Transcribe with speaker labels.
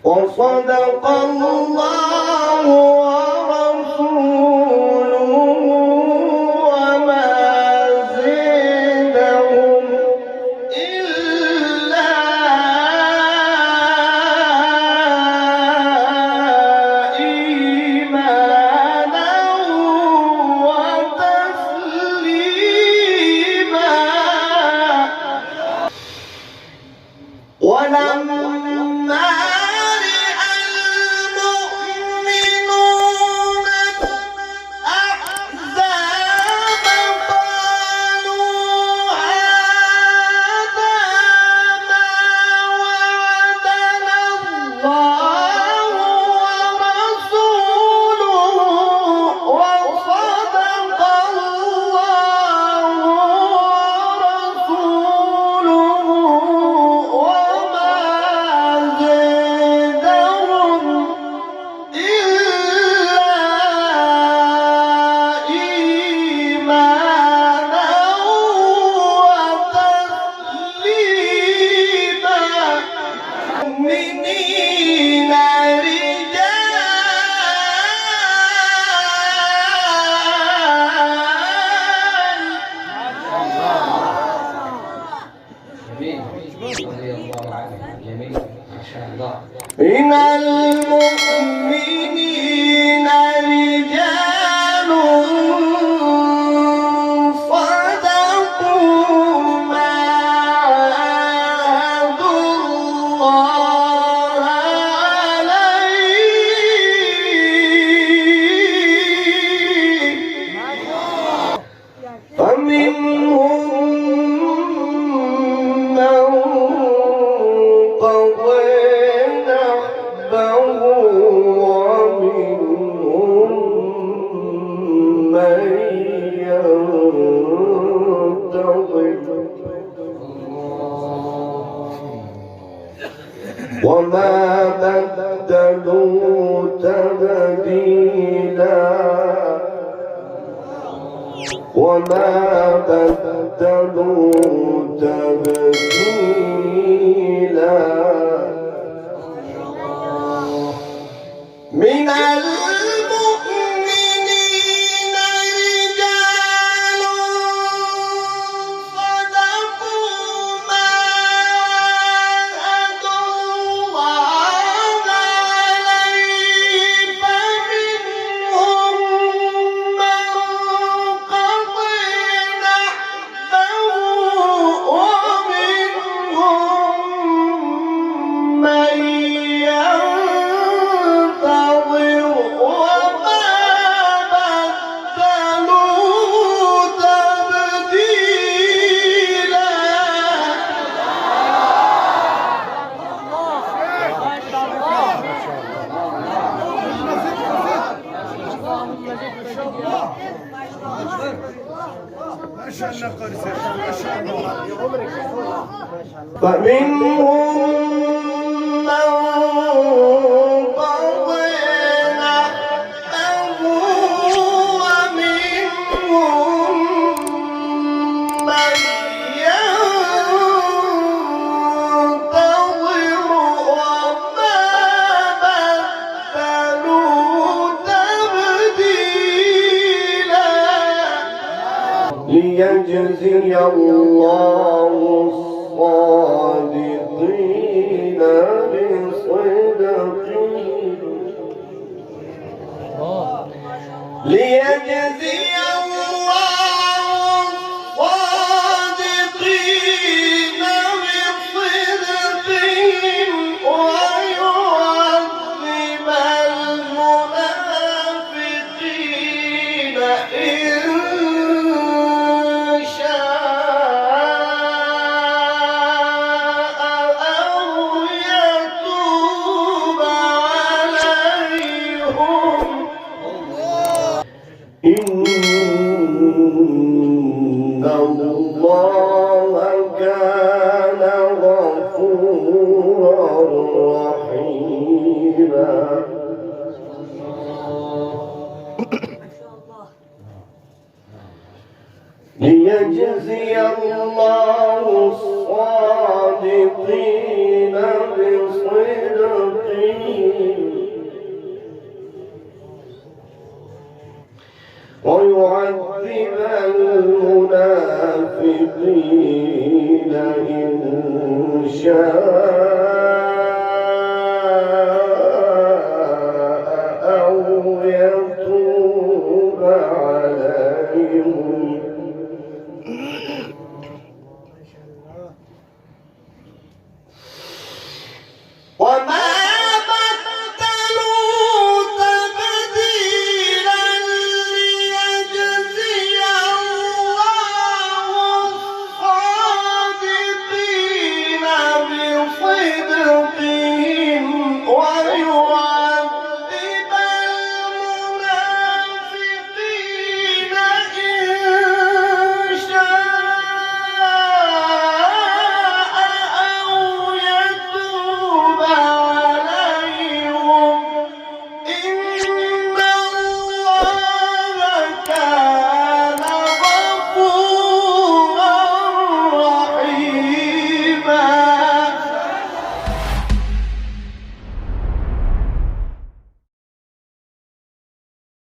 Speaker 1: وصدق الله ورسوله وما زادهم إلا إيمانا وتسليما. ولما من المؤمنين رجال صدقوا ما عاهدوا الله عليه فمنهم من قضى ومنهم من ينتظر وما بدلوا تبديلا وما بدلوا تبديلا. من المؤمنين رجال صدقوا ما عاهدوا الله عليه فمنهم من قضى نحبه ومنهم من فمنهم من قضى نحبه ومنهم من ينتظر وما بدلوا تبديلا. ليجزي الله الصادقين بصدقهم ليجزي الله الصادقين بصدقهم ويعذب المنافقين إن شاء أو يتوب الله كان غفورا رحيما ليجزي الله الصادقين بصدقهم ويعذب المنافقين إن شاء